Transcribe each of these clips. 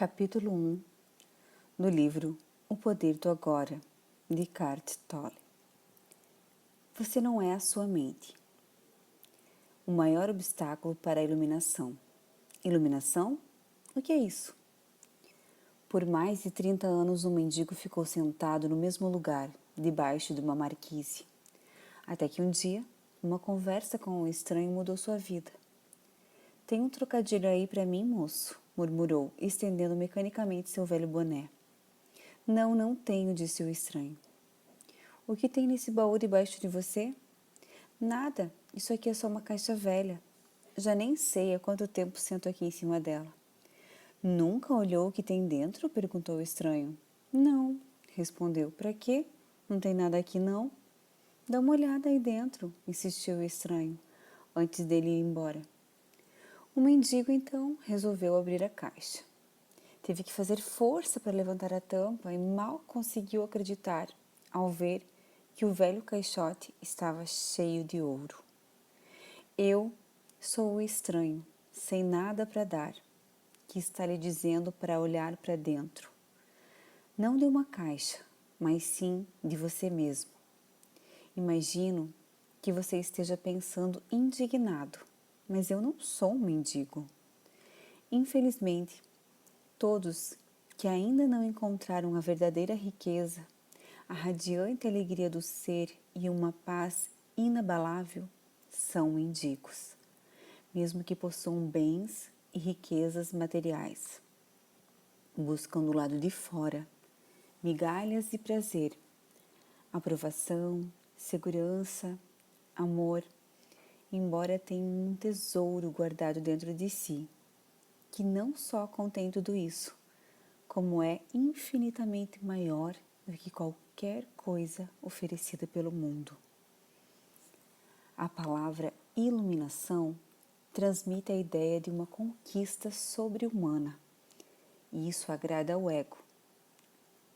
Capítulo 1 do livro O Poder do Agora, de Eckhart Tolle. Você não é a sua mente. O maior obstáculo para a iluminação. Iluminação? O que é isso? Por mais de 30 anos, um mendigo ficou sentado no mesmo lugar, debaixo de uma marquise. Até que um dia, uma conversa com um estranho mudou sua vida. Tem um trocadilho aí para mim, moço? Murmurou, estendendo mecanicamente seu velho boné. Não, não tenho, disse o estranho. O que tem nesse baú debaixo de você? Nada, isso aqui é só uma caixa velha. Já nem sei há quanto tempo sento aqui em cima dela. Nunca olhou o que tem dentro? Perguntou o estranho. Não, respondeu. Para quê? Não tem nada aqui, não? Dá uma olhada aí dentro, insistiu o estranho, antes dele ir embora. O mendigo, então, resolveu abrir a caixa. Teve que fazer força para levantar a tampa e mal conseguiu acreditar ao ver que o velho caixote estava cheio de ouro. Eu sou o estranho, sem nada para dar, que está lhe dizendo para olhar para dentro. Não de uma caixa, mas sim de você mesmo. Imagino que você esteja pensando indignado, mas eu não sou um mendigo. Infelizmente, todos que ainda não encontraram a verdadeira riqueza, a radiante alegria do ser e uma paz inabalável, são mendigos, mesmo que possuam bens e riquezas materiais. Buscam do lado de fora migalhas de prazer, aprovação, segurança, amor, embora tenham um tesouro guardado dentro de si, que não só contém tudo isso, como é infinitamente maior do que qualquer coisa oferecida pelo mundo. A palavra iluminação transmite a ideia de uma conquista sobre-humana, e isso agrada ao ego,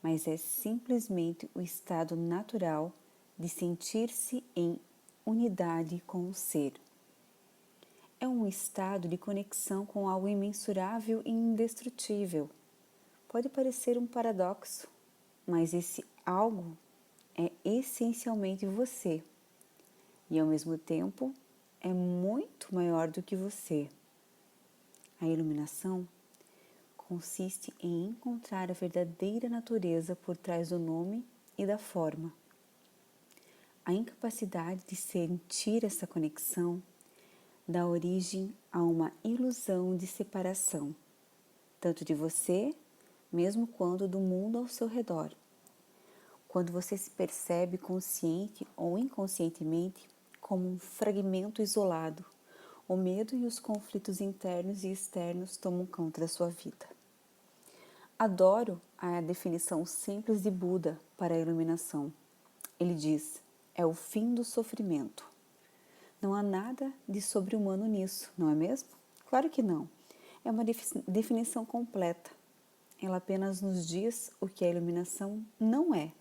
mas é simplesmente o estado natural de sentir-se em unidade com o ser. É um estado de conexão com algo imensurável e indestrutível. Pode parecer um paradoxo, mas esse algo é essencialmente você e, ao mesmo tempo, é muito maior do que você. A iluminação consiste em encontrar a verdadeira natureza por trás do nome e da forma. A incapacidade de sentir essa conexão dá origem a uma ilusão de separação, tanto de você, mesmo quanto do mundo ao seu redor. Quando você se percebe consciente ou inconscientemente como um fragmento isolado, o medo e os conflitos internos e externos tomam conta da sua vida. Adoro a definição simples de Buda para a iluminação. Ele diz: é o fim do sofrimento. Não há nada de sobre-humano nisso, não é mesmo? Claro que não. É uma definição completa. Ela apenas nos diz o que a iluminação não é.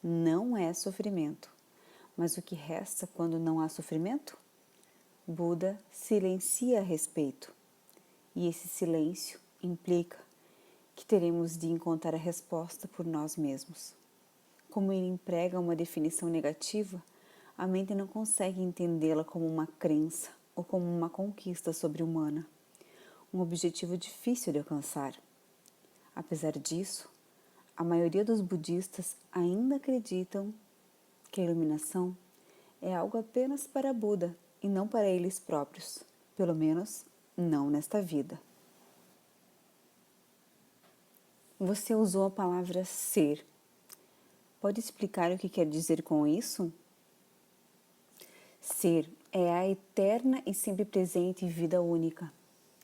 Não é sofrimento. Mas o que resta quando não há sofrimento? Buda silencia a respeito. E esse silêncio implica que teremos de encontrar a resposta por nós mesmos. Como ele emprega uma definição negativa, a mente não consegue entendê-la como uma crença ou como uma conquista sobre-humana, um objetivo difícil de alcançar. Apesar disso, a maioria dos budistas ainda acreditam que a iluminação é algo apenas para Buda e não para eles próprios, pelo menos não nesta vida. Você usou a palavra ser. Pode explicar o que quer dizer com isso? Ser é a eterna e sempre presente vida única,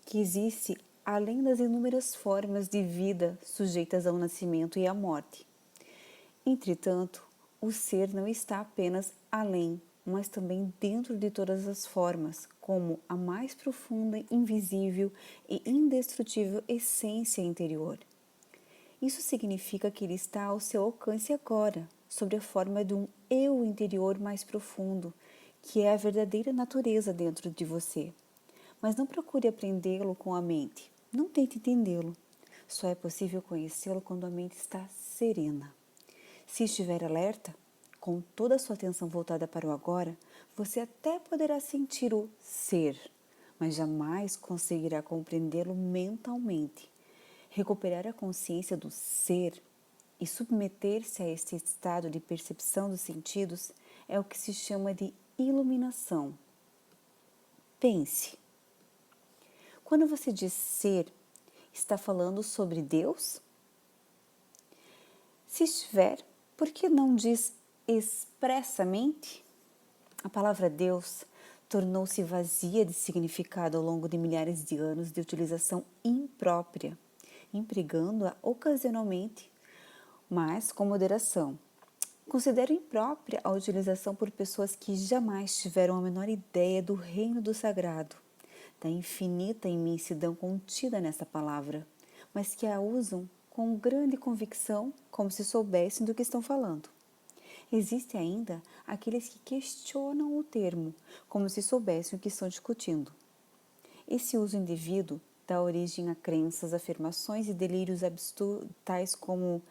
que existe além das inúmeras formas de vida sujeitas ao nascimento e à morte. Entretanto, o ser não está apenas além, mas também dentro de todas as formas, como a mais profunda, invisível e indestrutível essência interior. Isso significa que ele está ao seu alcance agora, sob a forma de um eu interior mais profundo, que é a verdadeira natureza dentro de você. Mas não procure aprendê-lo com a mente, não tente entendê-lo. Só é possível conhecê-lo quando a mente está serena. Se estiver alerta, com toda a sua atenção voltada para o agora, você até poderá sentir o ser, mas jamais conseguirá compreendê-lo mentalmente. Recuperar a consciência do ser e submeter-se a este estado de percepção dos sentidos é o que se chama de iluminação. Pense. Quando você diz ser, está falando sobre Deus? Se estiver, por que não diz expressamente? A palavra Deus tornou-se vazia de significado ao longo de milhares de anos de utilização imprópria, empregando-a ocasionalmente, mas com moderação. Considero imprópria a utilização por pessoas que jamais tiveram a menor ideia do reino do sagrado, da infinita imensidão contida nessa palavra, mas que a usam com grande convicção, como se soubessem do que estão falando. Existem ainda aqueles que questionam o termo, como se soubessem o que estão discutindo. Esse uso indevido dá origem a crenças, afirmações e delírios absurdos, tais como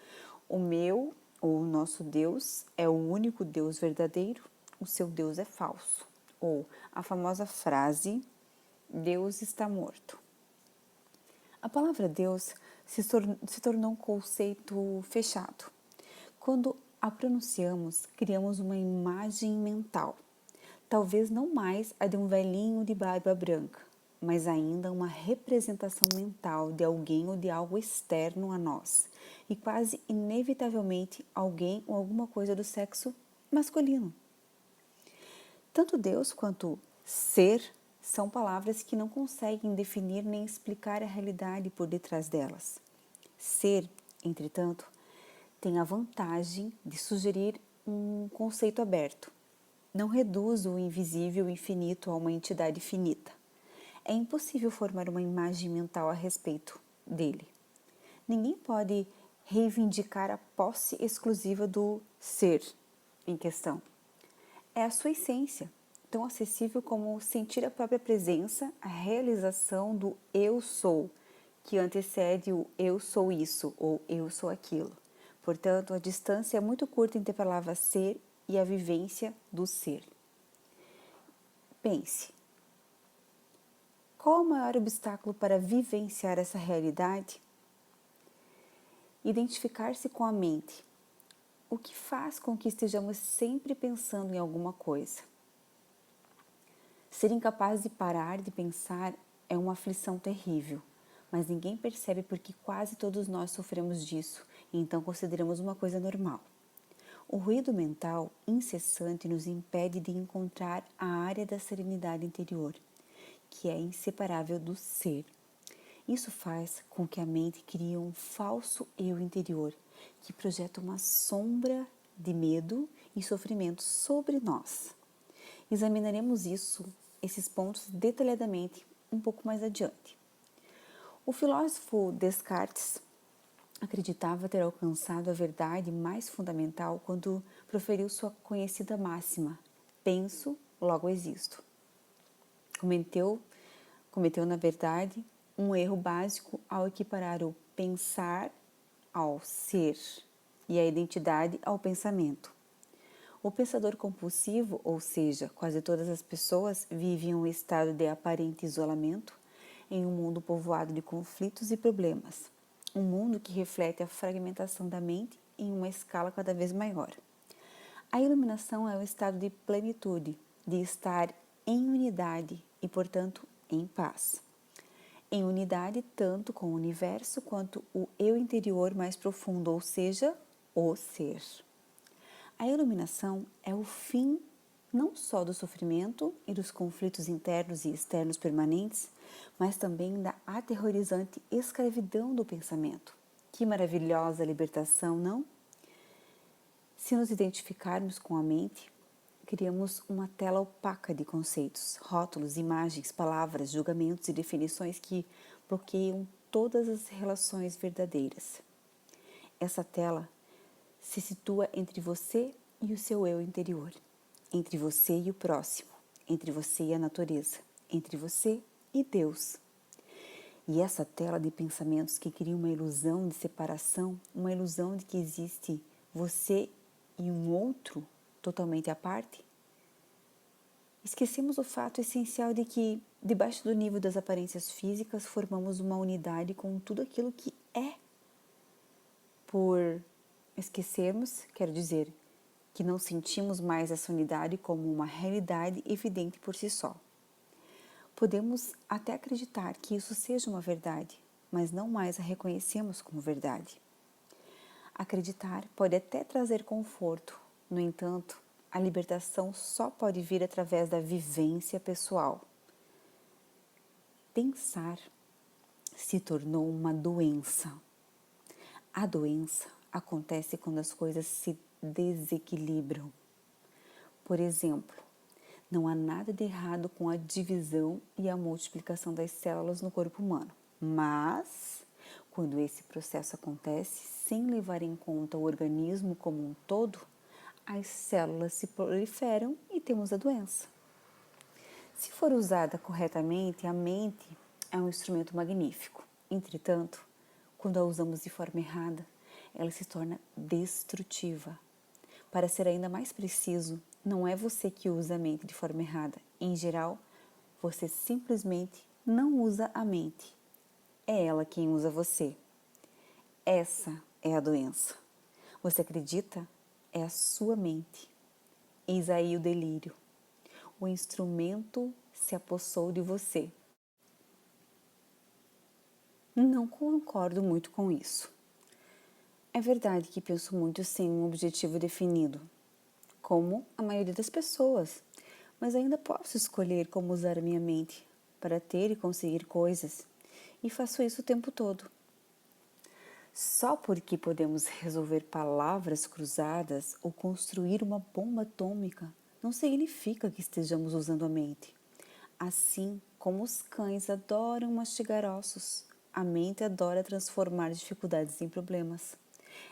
o meu ou o nosso Deus é o único Deus verdadeiro, o seu Deus é falso. Ou a famosa frase, Deus está morto. A palavra Deus se tornou um conceito fechado. Quando a pronunciamos, criamos uma imagem mental. Talvez não mais a de um velhinho de barba branca, mas ainda uma representação mental de alguém ou de algo externo a nós, e quase inevitavelmente alguém ou alguma coisa do sexo masculino. Tanto Deus quanto ser são palavras que não conseguem definir nem explicar a realidade por detrás delas. Ser, entretanto, tem a vantagem de sugerir um conceito aberto. Não reduz o invisível infinito a uma entidade finita. É impossível formar uma imagem mental a respeito dele. Ninguém pode reivindicar a posse exclusiva do ser em questão. É a sua essência, tão acessível como sentir a própria presença, a realização do eu sou, que antecede o eu sou isso ou eu sou aquilo. Portanto, a distância é muito curta entre a palavra ser e a vivência do ser. Pense. Qual o maior obstáculo para vivenciar essa realidade? Identificar-se com a mente. O que faz com que estejamos sempre pensando em alguma coisa? Ser incapaz de parar de pensar é uma aflição terrível, mas ninguém percebe porque quase todos nós sofremos disso e então consideramos uma coisa normal. O ruído mental incessante nos impede de encontrar a área da serenidade interior, que é inseparável do ser. Isso faz com que a mente crie um falso eu interior, que projeta uma sombra de medo e sofrimento sobre nós. Examinaremos esses pontos detalhadamente um pouco mais adiante. O filósofo Descartes acreditava ter alcançado a verdade mais fundamental quando proferiu sua conhecida máxima: penso, logo existo. Cometeu, na verdade, um erro básico ao equiparar o pensar ao ser e a identidade ao pensamento. O pensador compulsivo, ou seja, quase todas as pessoas, vivem um estado de aparente isolamento em um mundo povoado de conflitos e problemas. Um mundo que reflete a fragmentação da mente em uma escala cada vez maior. A iluminação é o estado de plenitude, de estar em unidade e, portanto, em paz. Em unidade tanto com o universo quanto o eu interior mais profundo, ou seja, o ser. A iluminação é o fim não só do sofrimento e dos conflitos internos e externos permanentes, mas também da aterrorizante escravidão do pensamento. Que maravilhosa libertação, não? Se nos identificarmos com a mente, criamos uma tela opaca de conceitos, rótulos, imagens, palavras, julgamentos e definições que bloqueiam todas as relações verdadeiras. Essa tela se situa entre você e o seu eu interior, entre você e o próximo, entre você e a natureza, entre você e Deus. E essa tela de pensamentos que cria uma ilusão de separação, uma ilusão de que existe você e um outro totalmente à parte, esquecemos o fato essencial de que, debaixo do nível das aparências físicas, formamos uma unidade com tudo aquilo que é. Por esquecermos, quero dizer, que não sentimos mais essa unidade como uma realidade evidente por si só. Podemos até acreditar que isso seja uma verdade, mas não mais a reconhecemos como verdade. Acreditar pode até trazer conforto, no entanto, a libertação só pode vir através da vivência pessoal. Pensar se tornou uma doença. A doença acontece quando as coisas se desequilibram. Por exemplo, não há nada de errado com a divisão e a multiplicação das células no corpo humano, mas quando esse processo acontece sem levar em conta o organismo como um todo, as células se proliferam e temos a doença. Se for usada corretamente, a mente é um instrumento magnífico. Entretanto, quando a usamos de forma errada, ela se torna destrutiva. Para ser ainda mais preciso, não é você que usa a mente de forma errada. Em geral, você simplesmente não usa a mente. É ela quem usa você. Essa é a doença. Você acredita? É a sua mente. Eis aí o delírio. O instrumento se apossou de você. Não concordo muito com isso. É verdade que penso muito sem um objetivo definido, como a maioria das pessoas, mas ainda posso escolher como usar a minha mente para ter e conseguir coisas, e faço isso o tempo todo. Só porque podemos resolver palavras cruzadas ou construir uma bomba atômica, não significa que estejamos usando a mente. Assim como os cães adoram mastigar ossos, a mente adora transformar dificuldades em problemas.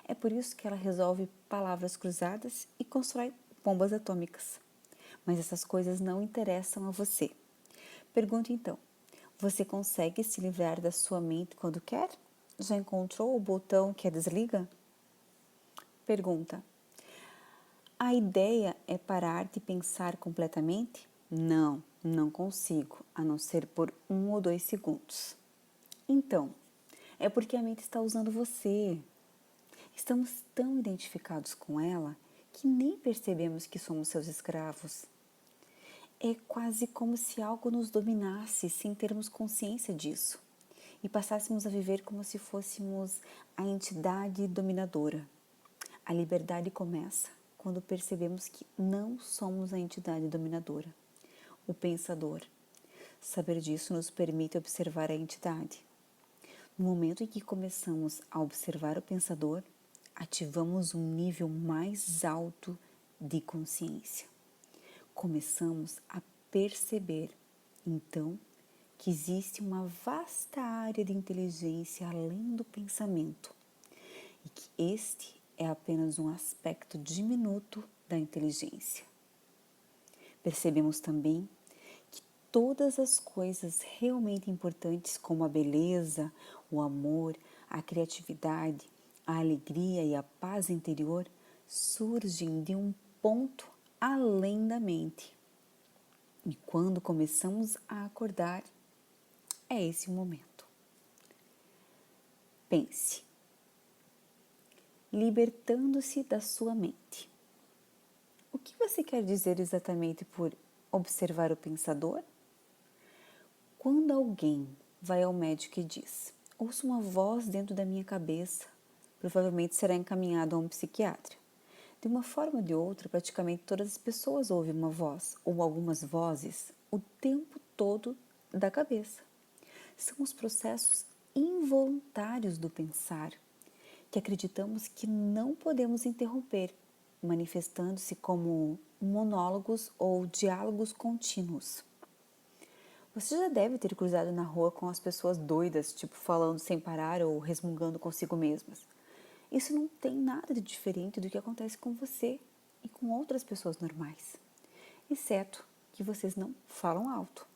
É por isso que ela resolve palavras cruzadas e constrói bombas atômicas. Mas essas coisas não interessam a você. Pergunto então, você consegue se livrar da sua mente quando quer? Já encontrou o botão que a desliga? Pergunta, a ideia é parar de pensar completamente? Não, não consigo, a não ser por 1 ou 2 segundos. Então, é porque a mente está usando você. Estamos tão identificados com ela que nem percebemos que somos seus escravos. É quase como se algo nos dominasse sem termos consciência disso e passássemos a viver como se fôssemos a entidade dominadora. A liberdade começa quando percebemos que não somos a entidade dominadora, o pensador. Saber disso nos permite observar a entidade. No momento em que começamos a observar o pensador, ativamos um nível mais alto de consciência. Começamos a perceber, então, que existe uma vasta área de inteligência além do pensamento e que este é apenas um aspecto diminuto da inteligência. Percebemos também que todas as coisas realmente importantes, como a beleza, o amor, a criatividade, a alegria e a paz interior, surgem de um ponto além da mente. E quando começamos a acordar, é esse o momento. Pense. Libertando-se da sua mente. O que você quer dizer exatamente por observar o pensador? Quando alguém vai ao médico e diz: ouço uma voz dentro da minha cabeça, provavelmente será encaminhado a um psiquiatra. De uma forma ou de outra, praticamente todas as pessoas ouvem uma voz ou algumas vozes o tempo todo da cabeça. São os processos involuntários do pensar, que acreditamos que não podemos interromper, manifestando-se como monólogos ou diálogos contínuos. Você já deve ter cruzado na rua com as pessoas doidas, tipo falando sem parar ou resmungando consigo mesmas. Isso não tem nada de diferente do que acontece com você e com outras pessoas normais, exceto que vocês não falam alto.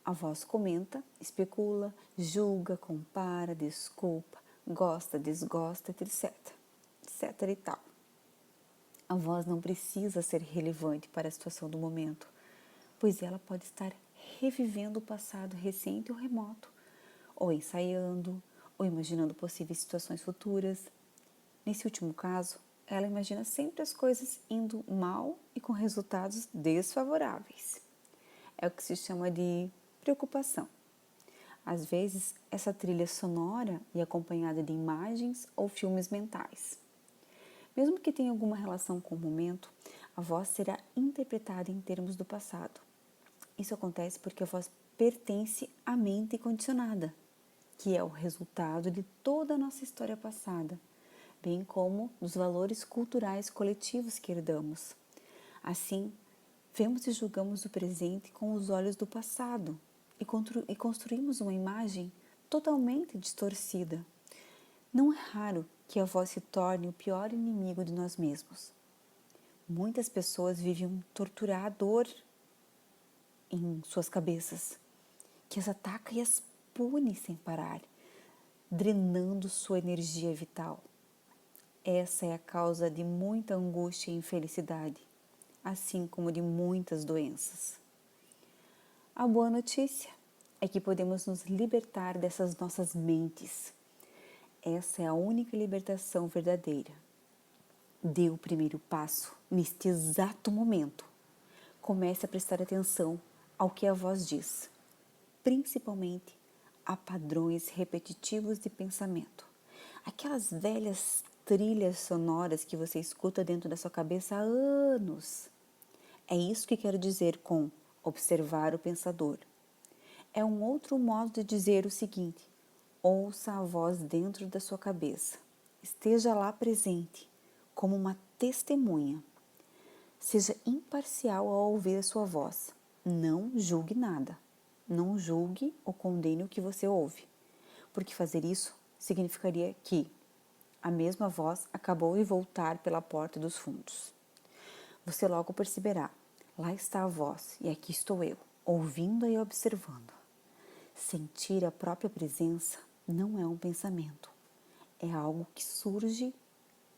A voz comenta, especula, julga, compara, desculpa, gosta, desgosta, etc. Etc e tal. A voz não precisa ser relevante para a situação do momento, pois ela pode estar revivendo o passado recente ou remoto, ou ensaiando, ou imaginando possíveis situações futuras. Nesse último caso, ela imagina sempre as coisas indo mal e com resultados desfavoráveis. É o que se chama de preocupação. Às vezes, essa trilha sonora é acompanhada de imagens ou filmes mentais. Mesmo que tenha alguma relação com o momento, a voz será interpretada em termos do passado. Isso acontece porque a voz pertence à mente condicionada, que é o resultado de toda a nossa história passada, bem como dos valores culturais coletivos que herdamos. Assim, vemos e julgamos o presente com os olhos do passado e construímos uma imagem totalmente distorcida. Não é raro que a voz se torne o pior inimigo de nós mesmos. Muitas pessoas vivem um torturador em suas cabeças, que as ataca e as pune sem parar, drenando sua energia vital. Essa é a causa de muita angústia e infelicidade, assim como de muitas doenças. A boa notícia é que podemos nos libertar dessas nossas mentes. Essa é a única libertação verdadeira. Dê o primeiro passo neste exato momento. Comece a prestar atenção ao que a voz diz, principalmente a padrões repetitivos de pensamento. Aquelas velhas trilhas sonoras que você escuta dentro da sua cabeça há anos. É isso que quero dizer com observar o pensador. É um outro modo de dizer o seguinte: ouça a voz dentro da sua cabeça. Esteja lá presente, como uma testemunha. Seja imparcial ao ouvir a sua voz. Não julgue nada. Não julgue ou condene o que você ouve, porque fazer isso significaria que a mesma voz acabou de voltar pela porta dos fundos. Você logo perceberá: lá está a voz e aqui estou eu, ouvindo e observando. Sentir a própria presença não é um pensamento, é algo que surge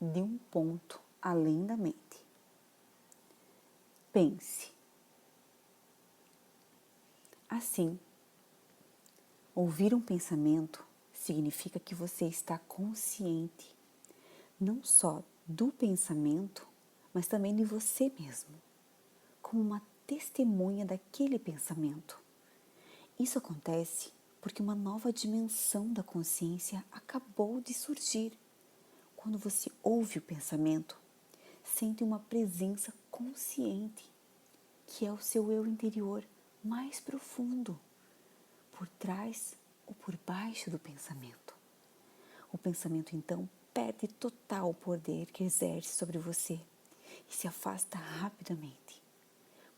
de um ponto além da mente. Pense. Assim, ouvir um pensamento significa que você está consciente, não só do pensamento, mas também de você mesmo, como uma testemunha daquele pensamento. Isso acontece porque uma nova dimensão da consciência acabou de surgir. Quando você ouve o pensamento, sente uma presença consciente, que é o seu eu interior mais profundo, por trás ou por baixo do pensamento. O pensamento, então, perde total o poder que exerce sobre você e se afasta rapidamente,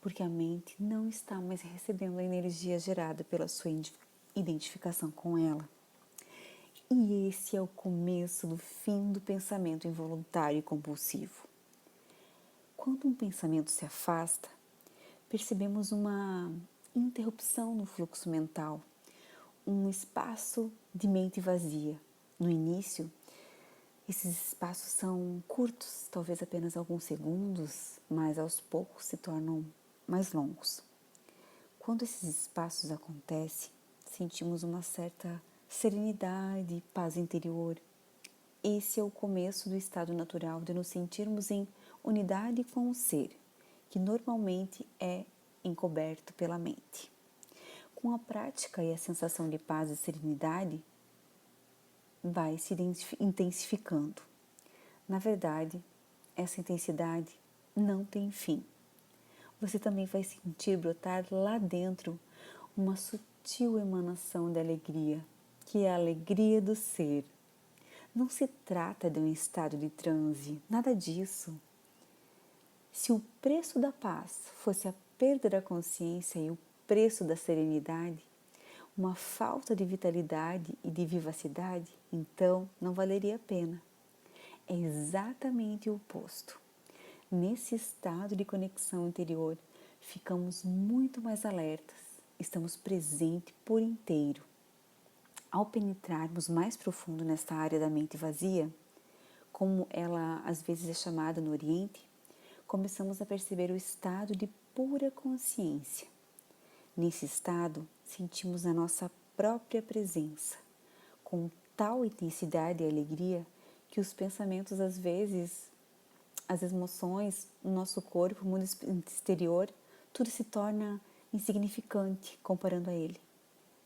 porque a mente não está mais recebendo a energia gerada pela sua identificação com ela. E esse é o começo do fim do pensamento involuntário e compulsivo. Quando um pensamento se afasta, percebemos uma interrupção no fluxo mental, um espaço de mente vazia. No início, esses espaços são curtos, talvez apenas alguns segundos, mas aos poucos se tornam mais longos. Quando esses espaços acontecem, sentimos uma certa serenidade e paz interior. Esse é o começo do estado natural de nos sentirmos em unidade com o ser, que normalmente é encoberto pela mente. Com a prática e a sensação de paz e serenidade, vai se intensificando. Na verdade, essa intensidade não tem fim. Você também vai sentir brotar lá dentro uma sutil emanação de alegria, que é a alegria do ser. Não se trata de um estado de transe, nada disso. Se o preço da paz fosse a perda da consciência e o preço da serenidade, uma falta de vitalidade e de vivacidade, então não valeria a pena. É exatamente o oposto. Nesse estado de conexão interior, ficamos muito mais alertas, estamos presentes por inteiro. Ao penetrarmos mais profundo nesta área da mente vazia, como ela às vezes é chamada no Oriente, começamos a perceber o estado de pura consciência. Nesse estado, sentimos a nossa própria presença, com tal intensidade e alegria que os pensamentos às vezes, as emoções, o nosso corpo, o mundo exterior, tudo se torna insignificante comparando a ele.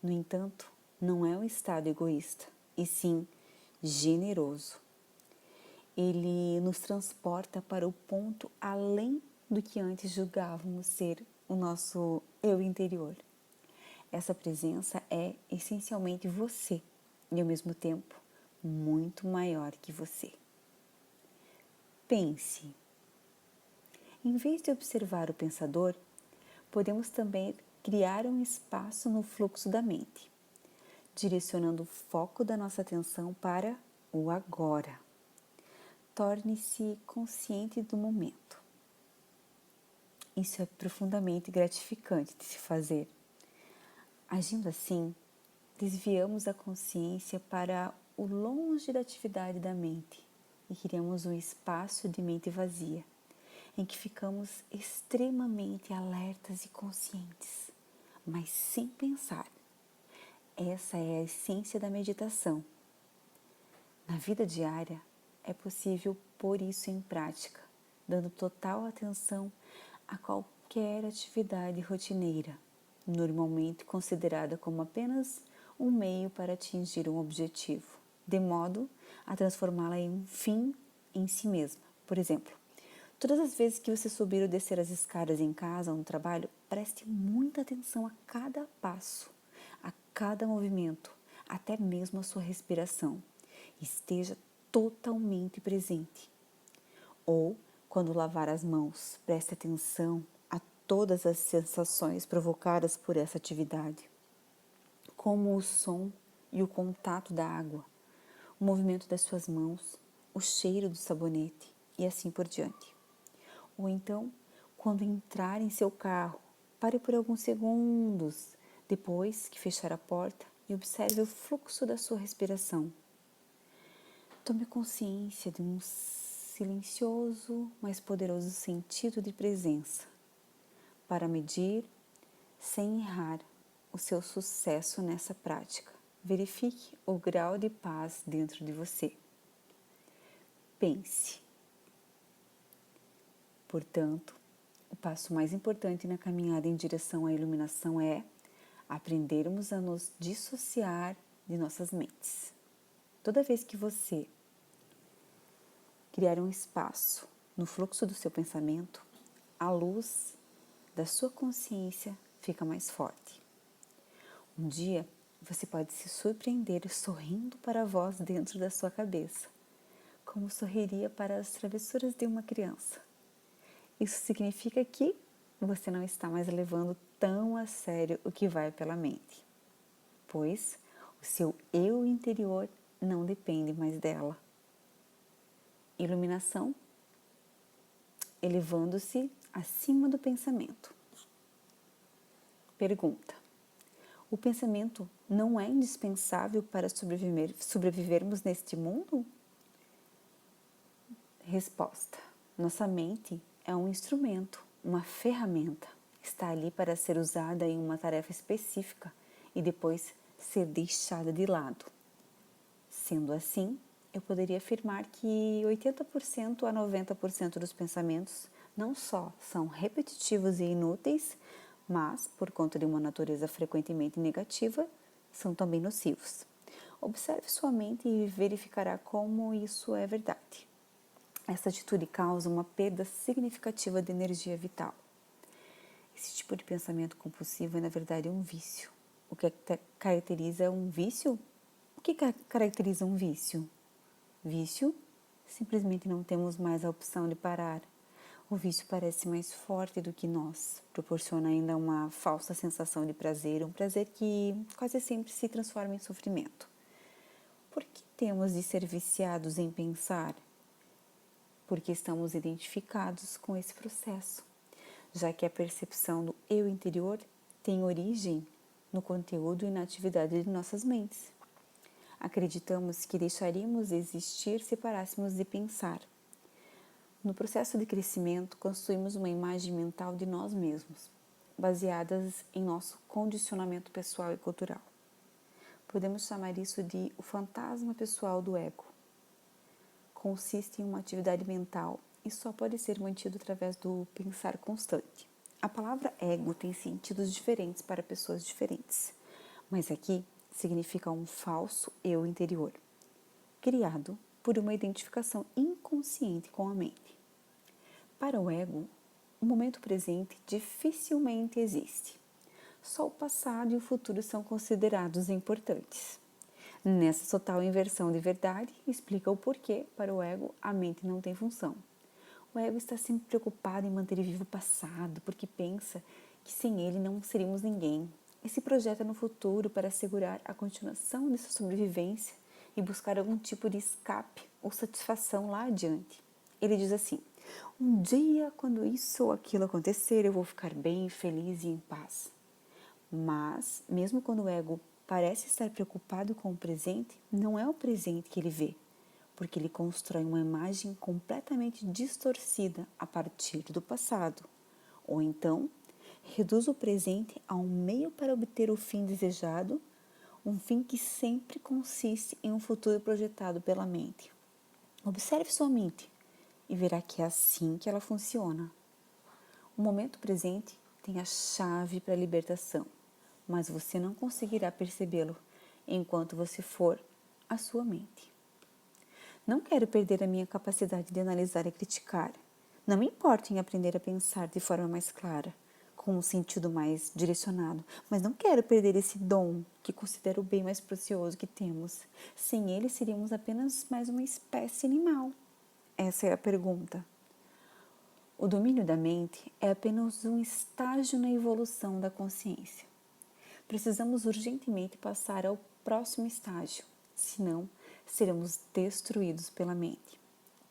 No entanto, não é um estado egoísta, e sim generoso. Ele nos transporta para o ponto além do que antes julgávamos ser o nosso eu interior. Essa presença é essencialmente você e ao mesmo tempo muito maior que você. Pense. Em vez de observar o pensador, podemos também criar um espaço no fluxo da mente, direcionando o foco da nossa atenção para o agora. Torne-se consciente do momento. Isso é profundamente gratificante de se fazer. Agindo assim, desviamos a consciência para o longe da atividade da mente e criamos um espaço de mente vazia, em que ficamos extremamente alertas e conscientes, mas sem pensar. Essa é a essência da meditação. Na vida diária, é possível pôr isso em prática, dando total atenção a qualquer atividade rotineira, normalmente considerada como apenas um meio para atingir um objetivo, de modo a transformá-la em um fim em si mesma. Por exemplo, todas as vezes que você subir ou descer as escadas em casa ou no trabalho, preste muita atenção a cada passo, a cada movimento, até mesmo a sua respiração. Esteja totalmente presente. Ou, quando lavar as mãos, preste atenção a todas as sensações provocadas por essa atividade, como o som e o contato da água, o movimento das suas mãos, o cheiro do sabonete e assim por diante. Ou então, quando entrar em seu carro, pare por alguns segundos, depois que fechar a porta, e observe o fluxo da sua respiração. Tome consciência de um silencioso, mas poderoso sentido de presença para medir, sem errar, o seu sucesso nessa prática. Verifique o grau de paz dentro de você. Pense. Portanto, o passo mais importante na caminhada em direção à iluminação é aprendermos a nos dissociar de nossas mentes. Toda vez que você criar um espaço no fluxo do seu pensamento, a luz da sua consciência fica mais forte. Um dia, você pode se surpreender sorrindo para a voz dentro da sua cabeça, como sorriria para as travessuras de uma criança. Isso significa que você não está mais levando tão a sério o que vai pela mente, pois o seu eu interior não depende mais dela. Iluminação, elevando-se acima do pensamento. Pergunta: o pensamento não é indispensável para sobrevivermos neste mundo? Resposta: nossa mente é um instrumento, uma ferramenta. Está ali para ser usada em uma tarefa específica e depois ser deixada de lado. Sendo assim, eu poderia afirmar que 80% a 90% dos pensamentos não só são repetitivos e inúteis, mas, por conta de uma natureza frequentemente negativa, são também nocivos. Observe sua mente e verificará como isso é verdade. Essa atitude causa uma perda significativa de energia vital. Esse tipo de pensamento compulsivo é, na verdade, um vício. O que caracteriza um vício? O que caracteriza um vício? Vício, simplesmente não temos mais a opção de parar. O vício parece mais forte do que nós, proporciona ainda uma falsa sensação de prazer, um prazer que quase sempre se transforma em sofrimento. Por que temos de ser viciados em pensar? Porque estamos identificados com esse processo, já que a percepção do eu interior tem origem no conteúdo e na atividade de nossas mentes. Acreditamos que deixaríamos de existir se parássemos de pensar. No processo de crescimento, construímos uma imagem mental de nós mesmos, baseadas em nosso condicionamento pessoal e cultural. Podemos chamar isso de o fantasma pessoal do ego. Consiste em uma atividade mental e só pode ser mantido através do pensar constante. A palavra ego tem sentidos diferentes para pessoas diferentes, mas aqui significa um falso eu interior, criado por uma identificação inconsciente com a mente. Para o ego, o momento presente dificilmente existe. Só o passado e o futuro são considerados importantes. Nessa total inversão de verdade, explica o porquê, para o ego, a mente não tem função. O ego está sempre preocupado em manter vivo o passado, porque pensa que sem ele não seríamos ninguém, e se projeta no futuro para assegurar a continuação de sua sobrevivência e buscar algum tipo de escape ou satisfação lá adiante. Ele diz assim: um dia, quando isso ou aquilo acontecer, eu vou ficar bem, feliz e em paz. Mas, mesmo quando o ego parece estar preocupado com o presente, não é o presente que ele vê, porque ele constrói uma imagem completamente distorcida a partir do passado. Ou então, reduz o presente a um meio para obter o fim desejado, um fim que sempre consiste em um futuro projetado pela mente. Observe sua mente e verá que é assim que ela funciona. O momento presente tem a chave para a libertação, mas você não conseguirá percebê-lo enquanto você for a sua mente. Não quero perder a minha capacidade de analisar e criticar. Não me importo em aprender a pensar de forma mais clara, com um sentido mais direcionado, mas não quero perder esse dom que considero o bem mais precioso que temos. Sem ele, seríamos apenas mais uma espécie animal. Essa é a pergunta. O domínio da mente é apenas um estágio na evolução da consciência. Precisamos urgentemente passar ao próximo estágio, senão seremos destruídos pela mente,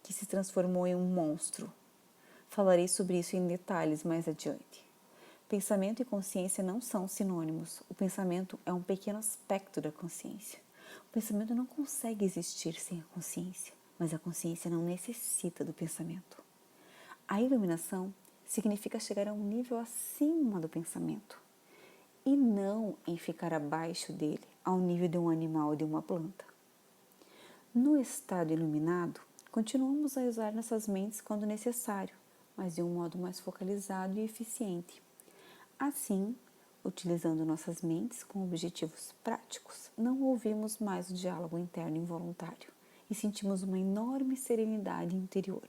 que se transformou em um monstro. Falarei sobre isso em detalhes mais adiante. Pensamento e consciência não são sinônimos. O pensamento é um pequeno aspecto da consciência. O pensamento não consegue existir sem a consciência, mas a consciência não necessita do pensamento. A iluminação significa chegar a um nível acima do pensamento e não em ficar abaixo dele, ao nível de um animal ou de uma planta. No estado iluminado, continuamos a usar nossas mentes quando necessário, mas de um modo mais focalizado e eficiente. Assim, utilizando nossas mentes com objetivos práticos, não ouvimos mais o diálogo interno involuntário e sentimos uma enorme serenidade interior.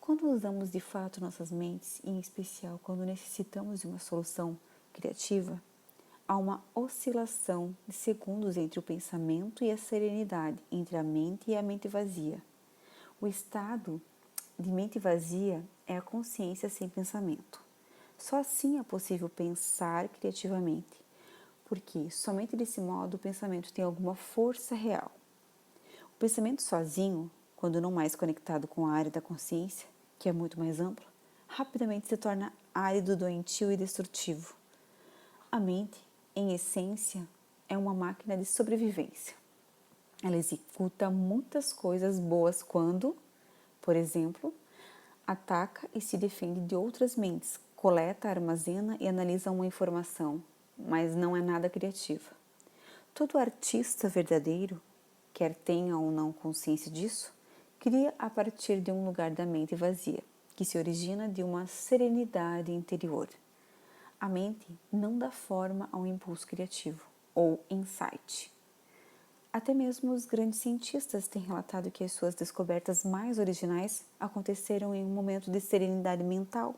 Quando usamos de fato nossas mentes, em especial quando necessitamos de uma solução criativa, há uma oscilação de segundos entre o pensamento e a serenidade, entre a mente e a mente vazia. O estado de mente vazia é a consciência sem pensamento. Só assim é possível pensar criativamente, porque somente desse modo o pensamento tem alguma força real. O pensamento sozinho, quando não mais conectado com a área da consciência, que é muito mais ampla, rapidamente se torna árido, doentio e destrutivo. A mente, em essência, é uma máquina de sobrevivência. Ela executa muitas coisas boas quando, por exemplo, ataca e se defende de outras mentes, coleta, armazena e analisa uma informação, mas não é nada criativa. Todo artista verdadeiro, quer tenha ou não consciência disso, cria a partir de um lugar da mente vazia, que se origina de uma serenidade interior. A mente não dá forma ao impulso criativo, ou insight. Até mesmo os grandes cientistas têm relatado que as suas descobertas mais originais aconteceram em um momento de serenidade mental.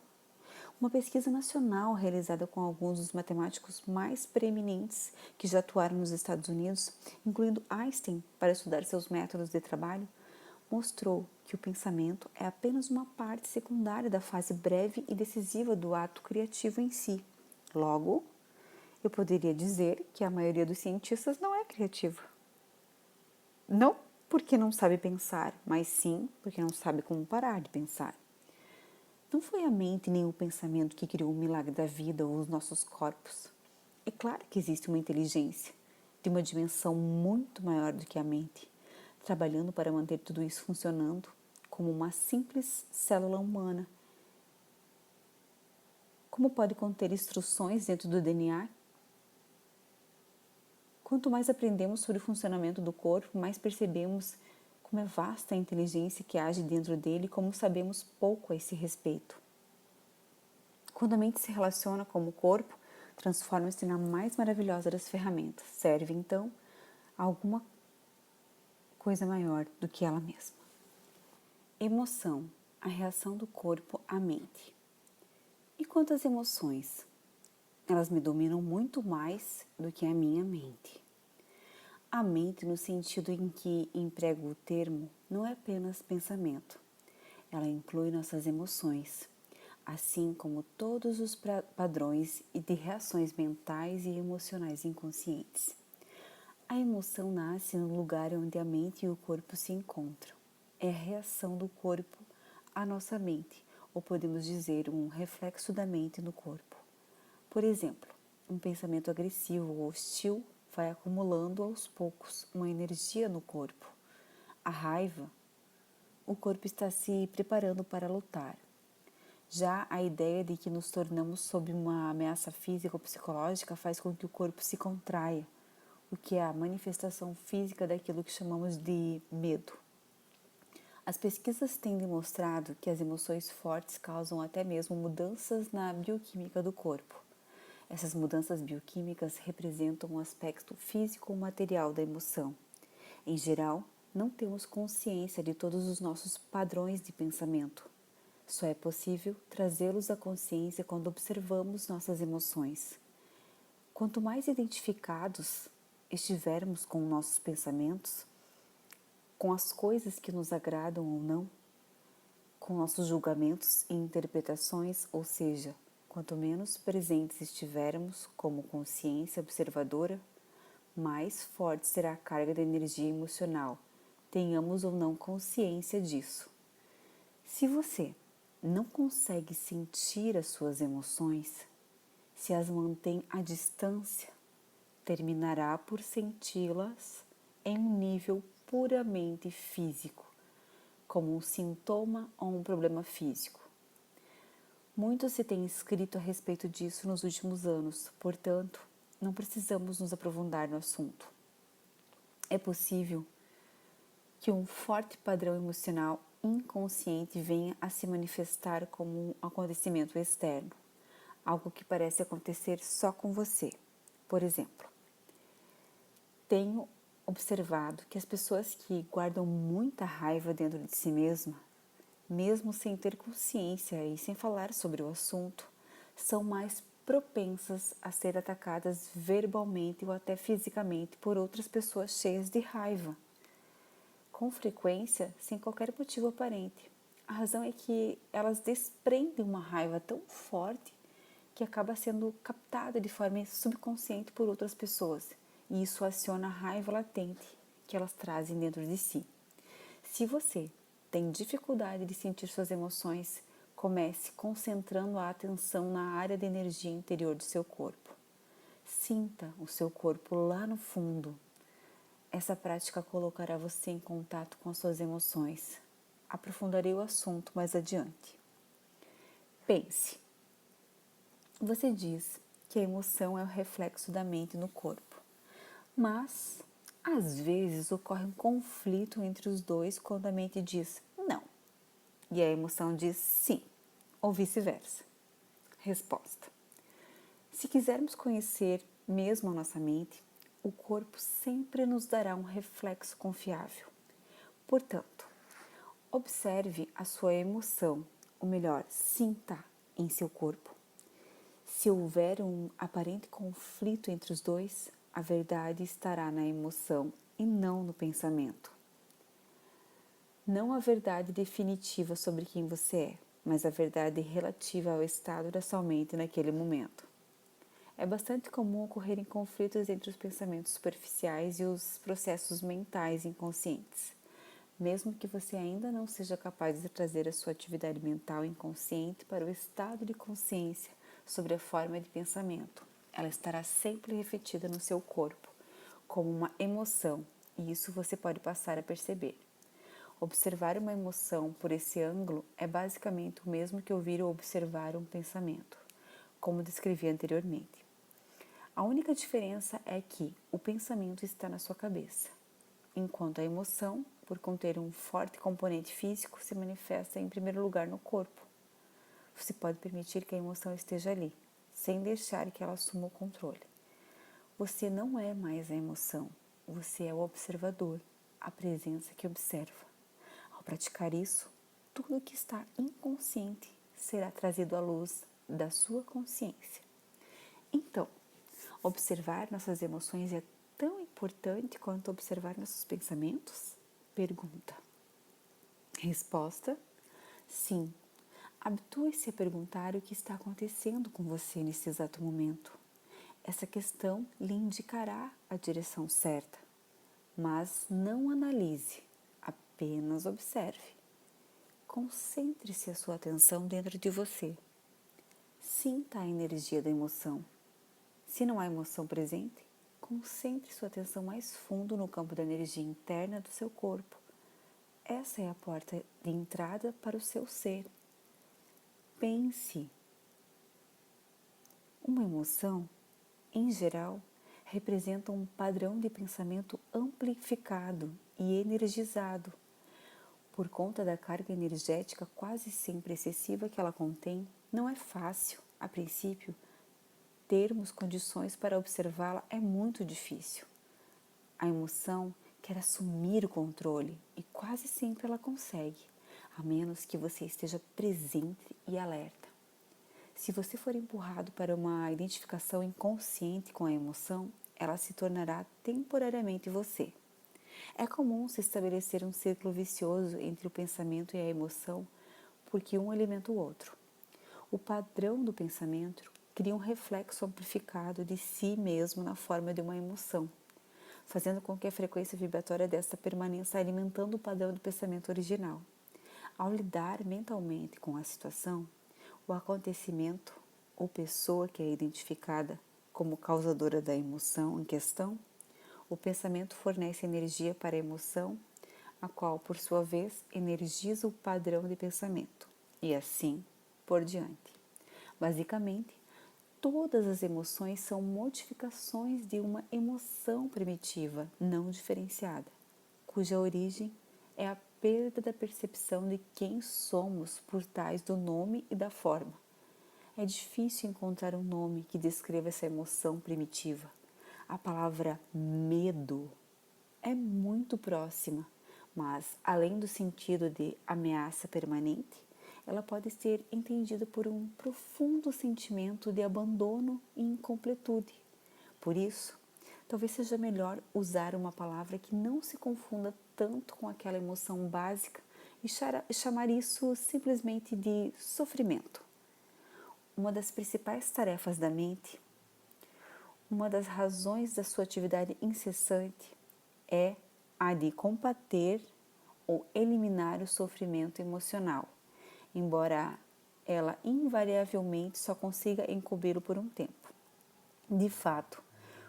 Uma pesquisa nacional realizada com alguns dos matemáticos mais preeminentes que já atuaram nos Estados Unidos, incluindo Einstein, para estudar seus métodos de trabalho, mostrou que o pensamento é apenas uma parte secundária da fase breve e decisiva do ato criativo em si. Logo, eu poderia dizer que a maioria dos cientistas não é criativa. Não porque não sabe pensar, mas sim porque não sabe como parar de pensar. Não foi a mente nem o pensamento que criou o milagre da vida ou os nossos corpos. É claro que existe uma inteligência de uma dimensão muito maior do que a mente, trabalhando para manter tudo isso funcionando como uma simples célula humana. Como pode conter instruções dentro do DNA? Quanto mais aprendemos sobre o funcionamento do corpo, mais percebemos como é vasta a inteligência que age dentro dele e como sabemos pouco a esse respeito. Quando a mente se relaciona com o corpo, transforma-se na mais maravilhosa das ferramentas. Serve, então, a alguma coisa maior do que ela mesma. Emoção, a reação do corpo à mente. E quanto às emoções? Elas me dominam muito mais do que a minha mente. A mente, no sentido em que emprego o termo, não é apenas pensamento. Ela inclui nossas emoções, assim como todos os padrões e de reações mentais e emocionais inconscientes. A emoção nasce no lugar onde a mente e o corpo se encontram. É a reação do corpo à nossa mente, ou podemos dizer um reflexo da mente no corpo. Por exemplo, um pensamento agressivo ou hostil vai acumulando aos poucos uma energia no corpo. A raiva, o corpo está se preparando para lutar. Já a ideia de que nos tornamos sob uma ameaça física ou psicológica faz com que o corpo se contraia, o que é a manifestação física daquilo que chamamos de medo. As pesquisas têm demonstrado que as emoções fortes causam até mesmo mudanças na bioquímica do corpo. Essas mudanças bioquímicas representam um aspecto físico ou material da emoção. Em geral, não temos consciência de todos os nossos padrões de pensamento. Só é possível trazê-los à consciência quando observamos nossas emoções. Quanto mais identificados estivermos com nossos pensamentos, com as coisas que nos agradam ou não, com nossos julgamentos e interpretações, ou seja, quanto menos presentes estivermos como consciência observadora, mais forte será a carga de energia emocional, tenhamos ou não consciência disso. Se você não consegue sentir as suas emoções, se as mantém à distância, terminará por senti-las em um nível puramente físico, como um sintoma ou um problema físico. Muito se tem escrito a respeito disso nos últimos anos, portanto, não precisamos nos aprofundar no assunto. É possível que um forte padrão emocional inconsciente venha a se manifestar como um acontecimento externo, algo que parece acontecer só com você. Por exemplo, tenho observado que as pessoas que guardam muita raiva dentro de si mesmo sem ter consciência e sem falar sobre o assunto, são mais propensas a ser atacadas verbalmente ou até fisicamente por outras pessoas cheias de raiva, com frequência sem qualquer motivo aparente. A razão é que elas desprendem uma raiva tão forte que acaba sendo captada de forma subconsciente por outras pessoas, e isso aciona a raiva latente que elas trazem dentro de si. Se você tem dificuldade de sentir suas emoções, comece concentrando a atenção na área de energia interior do seu corpo. Sinta o seu corpo lá no fundo. Essa prática colocará você em contato com as suas emoções. Aprofundarei o assunto mais adiante. Pense. Você diz que a emoção é o reflexo da mente no corpo, mas às vezes ocorre um conflito entre os dois quando a mente diz não e a emoção diz sim, ou vice-versa. Resposta: se quisermos conhecer mesmo a nossa mente, o corpo sempre nos dará um reflexo confiável. Portanto, observe a sua emoção, ou melhor, sinta em seu corpo. Se houver um aparente conflito entre os dois, a verdade estará na emoção e não no pensamento. Não a verdade definitiva sobre quem você é, mas a verdade relativa ao estado da sua mente naquele momento. É bastante comum ocorrerem conflitos entre os pensamentos superficiais e os processos mentais inconscientes. mesmo que você ainda não seja capaz de trazer a sua atividade mental inconsciente para o estado de consciência sobre a forma de pensamento. Ela estará sempre refletida no seu corpo, como uma emoção, e isso você pode passar a perceber. Observar uma emoção por esse ângulo é basicamente o mesmo que ouvir ou observar um pensamento, como descrevi anteriormente. A única diferença é que o pensamento está na sua cabeça, enquanto a emoção, por conter um forte componente físico, se manifesta em primeiro lugar no corpo. Você pode permitir que a emoção esteja ali, sem deixar que ela assuma o controle. Você não é mais a emoção, você é o observador, a presença que observa. Ao praticar isso, tudo que está inconsciente será trazido à luz da sua consciência. Então, observar nossas emoções é tão importante quanto observar nossos pensamentos? Pergunta. Resposta: sim. Habitue-se a perguntar o que está acontecendo com você nesse exato momento. Essa questão lhe indicará a direção certa, mas não analise, apenas observe. Concentre-se a sua atenção dentro de você. Sinta a energia da emoção. Se não há emoção presente, concentre sua atenção mais fundo no campo da energia interna do seu corpo. Essa é a porta de entrada para o seu ser. Pense. Uma emoção, em geral, representa um padrão de pensamento amplificado e energizado. Por conta da carga energética quase sempre excessiva que ela contém, não é fácil, a princípio, termos condições para observá-la é muito difícil. A emoção quer assumir o controle e quase sempre ela consegue, a menos que você esteja presente e alerta. Se você for empurrado para uma identificação inconsciente com a emoção, ela se tornará temporariamente você. É comum se estabelecer um círculo vicioso entre o pensamento e a emoção, porque um alimenta o outro. O padrão do pensamento cria um reflexo amplificado de si mesmo na forma de uma emoção, fazendo com que a frequência vibratória desta permaneça alimentando o padrão do pensamento original. Ao lidar mentalmente com a situação, o acontecimento ou pessoa que é identificada como causadora da emoção em questão, o pensamento fornece energia para a emoção, a qual, por sua vez, energiza o padrão de pensamento, e assim por diante. Basicamente, todas as emoções são modificações de uma emoção primitiva não diferenciada, cuja origem é a perda da percepção de quem somos por trás do nome e da forma. É difícil encontrar um nome que descreva essa emoção primitiva. A palavra medo é muito próxima, mas além do sentido de ameaça permanente, ela pode ser entendida por um profundo sentimento de abandono e incompletude. Por isso, talvez seja melhor usar uma palavra que não se confunda tanto com aquela emoção básica e chamar isso simplesmente de sofrimento. Uma das principais tarefas da mente, uma das razões da sua atividade incessante é a de combater ou eliminar o sofrimento emocional, embora ela invariavelmente só consiga encobri-lo por um tempo. De fato,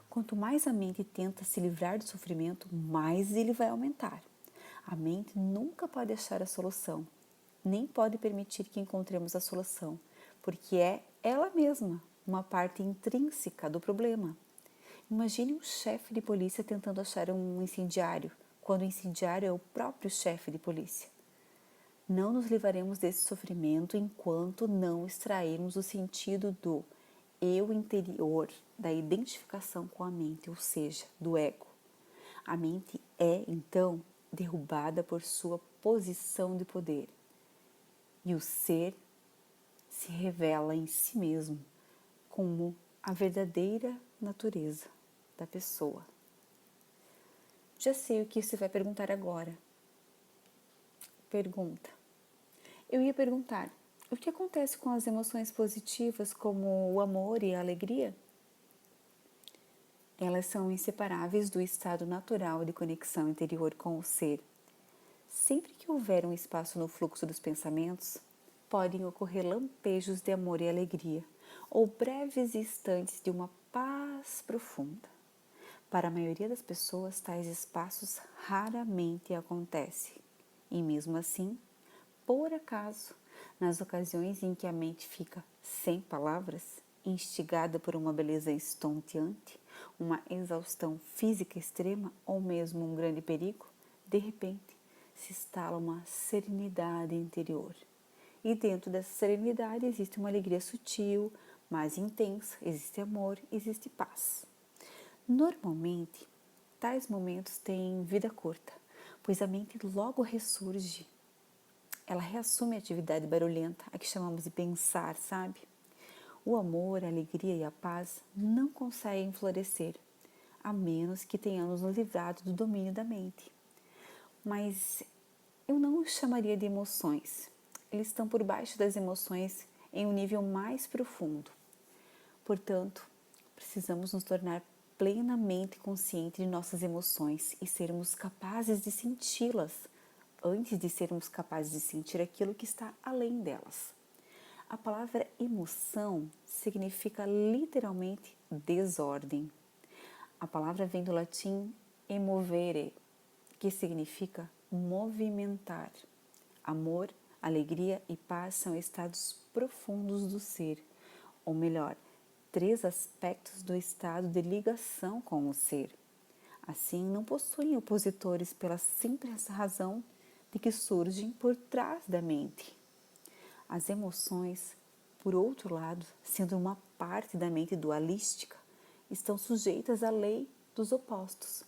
quanto mais a mente tenta se livrar do sofrimento, mais ele vai aumentar. A mente nunca pode achar a solução, nem pode permitir que encontremos a solução, porque é ela mesma uma parte intrínseca do problema. Imagine um chefe de polícia tentando achar um incendiário, quando o incendiário é o próprio chefe de polícia. Não nos livraremos desse sofrimento enquanto não extrairmos o sentido do eu interior, da identificação com a mente, ou seja, do ego. A mente é, então, derrubada por sua posição de poder. E o ser se revela em si mesmo como a verdadeira natureza da pessoa. Já sei o que você vai perguntar agora. Pergunta. Eu ia perguntar, o que acontece com as emoções positivas como o amor e a alegria? Elas são inseparáveis do estado natural de conexão interior com o ser. Sempre que houver um espaço no fluxo dos pensamentos, podem ocorrer lampejos de amor e alegria, ou breves instantes de uma paz profunda. Para a maioria das pessoas, tais espaços raramente acontecem. E mesmo assim, por acaso, nas ocasiões em que a mente fica sem palavras, instigada por uma beleza estonteante, uma exaustão física extrema ou mesmo um grande perigo, de repente se instala uma serenidade interior. E dentro dessa serenidade existe uma alegria sutil, mais intensa, existe amor, existe paz. Normalmente, tais momentos têm vida curta, pois a mente logo ressurge. Ela reassume a atividade barulhenta, a que chamamos de pensar, sabe? O amor, a alegria e a paz não conseguem florescer, a menos que tenhamos nos livrado do domínio da mente. Mas eu não os chamaria de emoções. Eles estão por baixo das emoções em um nível mais profundo. Portanto, precisamos nos tornar plenamente conscientes de nossas emoções e sermos capazes de senti-las antes de sermos capazes de sentir aquilo que está além delas. A palavra emoção significa literalmente desordem. A palavra vem do latim emovere, que significa movimentar. Amor, alegria e paz são estados profundos do ser, ou melhor, 3 aspectos do estado de ligação com o ser. Assim, não possuem opositores pela simples razão de que surgem por trás da mente. As emoções, por outro lado, sendo uma parte da mente dualística, estão sujeitas à lei dos opostos.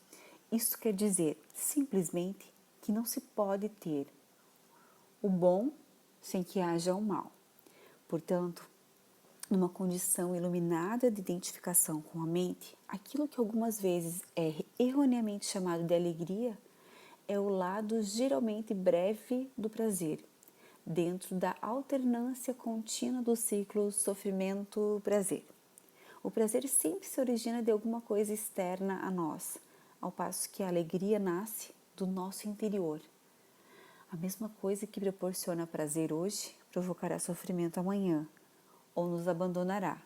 Isso quer dizer, simplesmente, que não se pode ter o bom sem que haja o mal. Portanto, numa condição iluminada de identificação com a mente, aquilo que algumas vezes é erroneamente chamado de alegria é o lado geralmente breve do prazer, dentro da alternância contínua do ciclo sofrimento-prazer. O prazer sempre se origina de alguma coisa externa a nós, ao passo que a alegria nasce do nosso interior. A mesma coisa que proporciona prazer hoje provocará sofrimento amanhã, ou nos abandonará,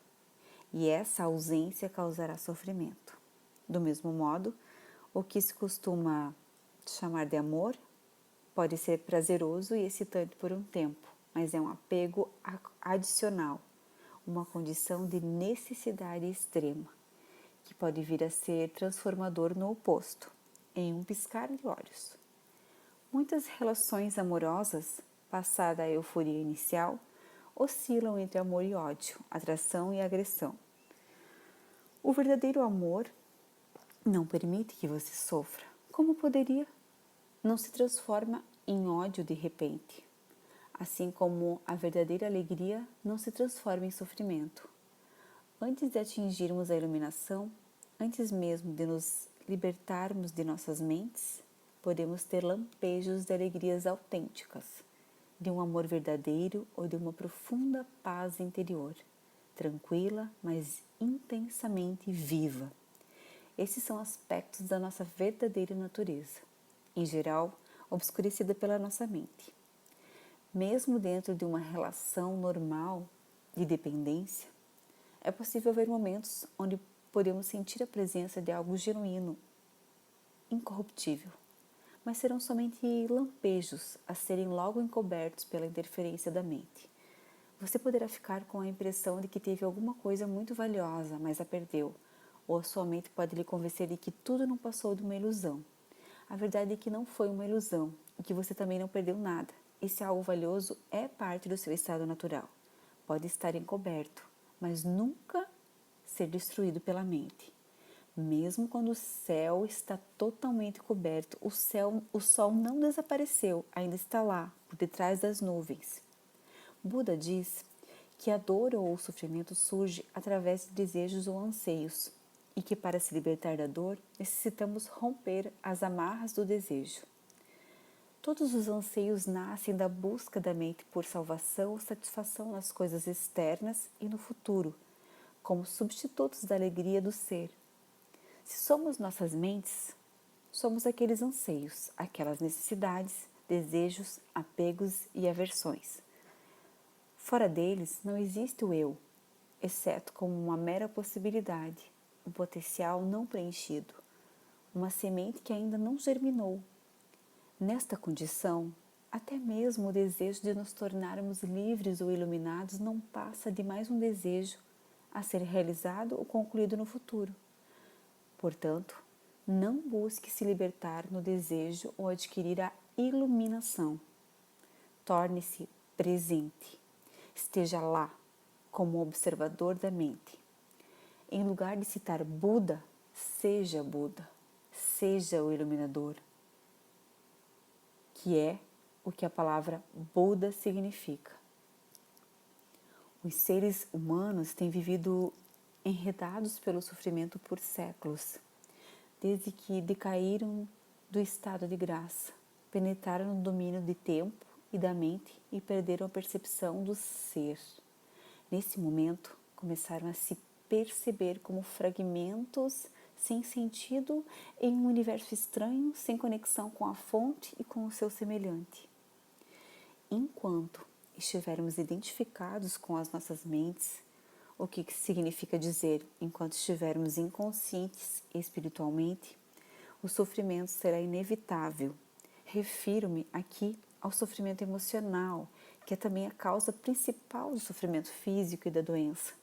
e essa ausência causará sofrimento. Do mesmo modo, o que se costuma chamar de amor pode ser prazeroso e excitante por um tempo, mas é um apego adicional, uma condição de necessidade extrema, que pode vir a ser transformador no oposto, em um piscar de olhos. Muitas relações amorosas, passada a euforia inicial, oscilam entre amor e ódio, atração e agressão. O verdadeiro amor não permite que você sofra. Como poderia? Não se transforma em ódio de repente. Assim como a verdadeira alegria não se transforma em sofrimento. Antes de atingirmos a iluminação, antes mesmo de nos libertarmos de nossas mentes, podemos ter lampejos de alegrias autênticas, de um amor verdadeiro ou de uma profunda paz interior, tranquila, mas intensamente viva. Esses são aspectos da nossa verdadeira natureza, em geral, obscurecida pela nossa mente. Mesmo dentro de uma relação normal de dependência, é possível ver momentos onde podemos sentir a presença de algo genuíno, incorruptível, mas serão somente lampejos a serem logo encobertos pela interferência da mente. Você poderá ficar com a impressão de que teve alguma coisa muito valiosa, mas a perdeu, ou a sua mente pode lhe convencer de que tudo não passou de uma ilusão. A verdade é que não foi uma ilusão e que você também não perdeu nada. Esse algo valioso é parte do seu estado natural. Pode estar encoberto, mas nunca ser destruído pela mente. Mesmo quando o céu está totalmente coberto, o sol não desapareceu, ainda está lá, por detrás das nuvens. Buda diz que a dor ou o sofrimento surge através de desejos ou anseios, e que para se libertar da dor, necessitamos romper as amarras do desejo. Todos os anseios nascem da busca da mente por salvação ou satisfação nas coisas externas e no futuro, como substitutos da alegria do ser. Se somos nossas mentes, somos aqueles anseios, aquelas necessidades, desejos, apegos e aversões. Fora deles não existe o eu, exceto como uma mera possibilidade, um potencial não preenchido, uma semente que ainda não germinou. Nesta condição, até mesmo o desejo de nos tornarmos livres ou iluminados não passa de mais um desejo a ser realizado ou concluído no futuro. Portanto, não busque se libertar no desejo ou adquirir a iluminação. Torne-se presente. Esteja lá, como observador da mente. Em lugar de citar Buda, seja o iluminador, que é o que a palavra Buda significa. Os seres humanos têm vivido enredados pelo sofrimento por séculos, desde que decaíram do estado de graça, penetraram no domínio de tempo e da mente e perderam a percepção do ser. Nesse momento, começaram a se perceber como fragmentos sem sentido em um universo estranho, sem conexão com a fonte e com o seu semelhante. Enquanto estivermos identificados com as nossas mentes, o que significa dizer enquanto estivermos inconscientes espiritualmente, o sofrimento será inevitável. Refiro-me aqui ao sofrimento emocional, que é também a causa principal do sofrimento físico e da doença.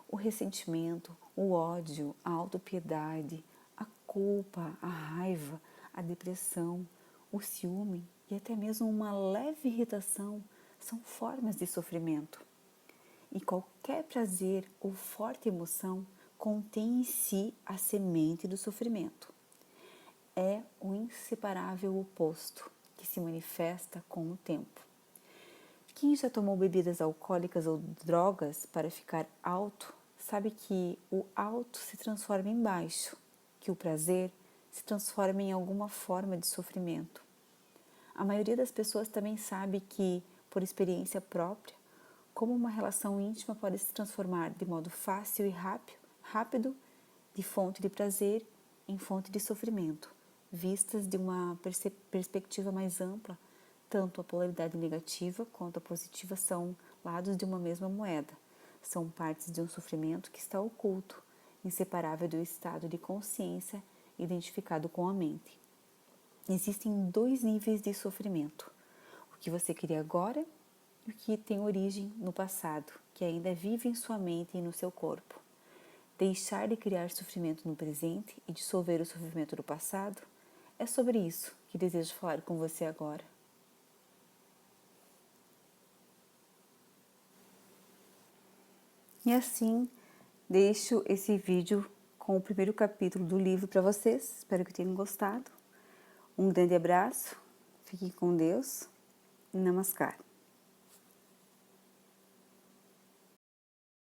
O ressentimento, o ódio, a autopiedade, a culpa, a raiva, a depressão, o ciúme e até mesmo uma leve irritação são formas de sofrimento. E qualquer prazer ou forte emoção contém em si a semente do sofrimento. É o inseparável oposto que se manifesta com o tempo. Quem já tomou bebidas alcoólicas ou drogas para ficar alto, sabe que o alto se transforma em baixo, que o prazer se transforma em alguma forma de sofrimento. A maioria das pessoas também sabe que, por experiência própria, como uma relação íntima pode se transformar de modo fácil e rápido de fonte de prazer em fonte de sofrimento, vistas de uma perspectiva mais ampla. Tanto a polaridade negativa quanto a positiva são lados de uma mesma moeda. São partes de um sofrimento que está oculto, inseparável do estado de consciência identificado com a mente. Existem 2 níveis de sofrimento: o que você cria agora e o que tem origem no passado, que ainda vive em sua mente e no seu corpo. Deixar de criar sofrimento no presente e dissolver o sofrimento do passado é sobre isso que desejo falar com você agora. E assim, deixo esse vídeo com o primeiro capítulo do livro para vocês. Espero que tenham gostado. Um grande abraço, fiquem com Deus. Namaskar.